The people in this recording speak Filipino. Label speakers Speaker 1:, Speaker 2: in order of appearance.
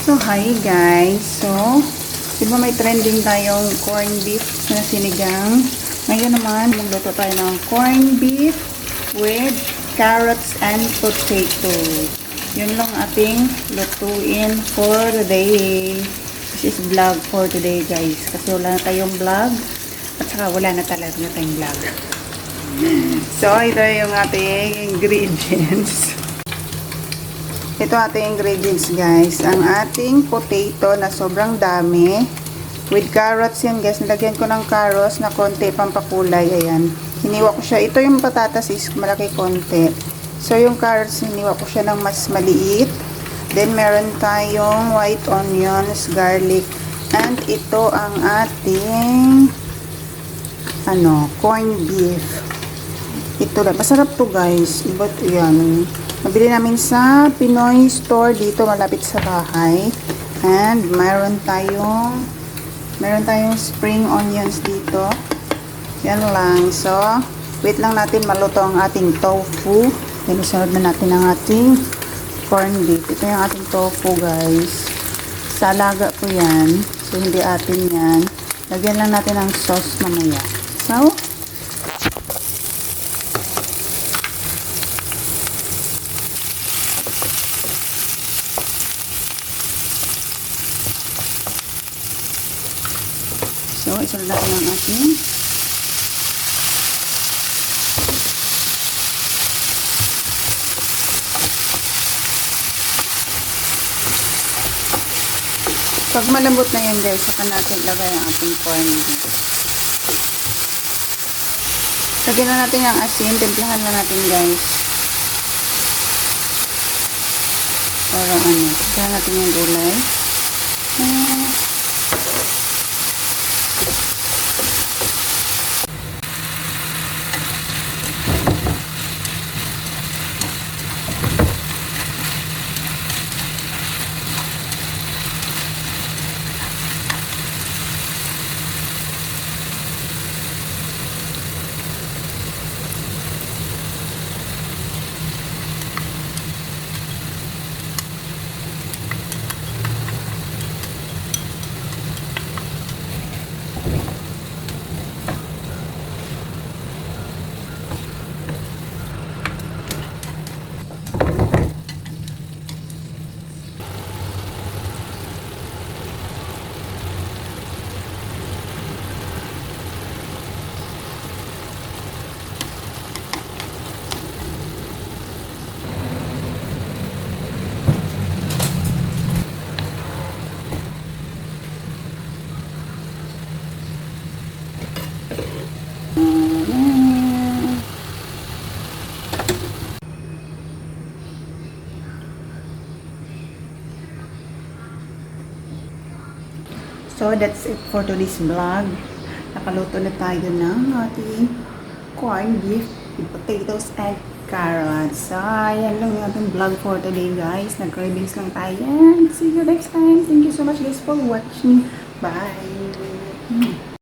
Speaker 1: So, hi guys. So, di ba may trending tayong corned beef na sinigang? Ngayon naman, magluto tayo ng corned beef with carrots and potato. Yun lang ating lutuin for today. This is vlog for today guys. Kasi wala na tayong vlog. At saka wala na talaga tayong vlog. So, ito yung ating ingredients. Ito ating ingredients guys. Ang ating potato na sobrang dami. With carrots yan guys. Nilagyan ko ng carrots na konti pampakulay. Ayan. Hiniwa ko siya. Ito yung patatas is malaki konti. So yung carrots hiniwa ko siya ng mas maliit. Then meron tayong white onions, garlic. And ito ang ating corned beef. Ito lang. Masarap to guys. Iba't yan. Nabili namin sa Pinoy store dito malapit sa bahay. And meron tayong spring onions dito. Yan lang. So, wait lang natin maluto ang ating tofu. Then isunod na natin ang ating corned beef. Ito yung ating tofu guys. Sa alaga ko yan. So, hindi atin yan. Lagyan lang natin ng sauce mamaya. So, isunod natin ang ating pag malambot na yan guys, saka natin lagay ang ating corned beef. Lagyan na natin ang asin, timplahan na natin guys. Para timplahan natin yung gulay. So, that's it for today's vlog. Nakaluto na tayo ng ating corned beef with potatoes and carrots. So, ayan lang yung ating vlog for today guys. Nag-cravings lang tayo. See you next time. Thank you so much guys for watching. Bye!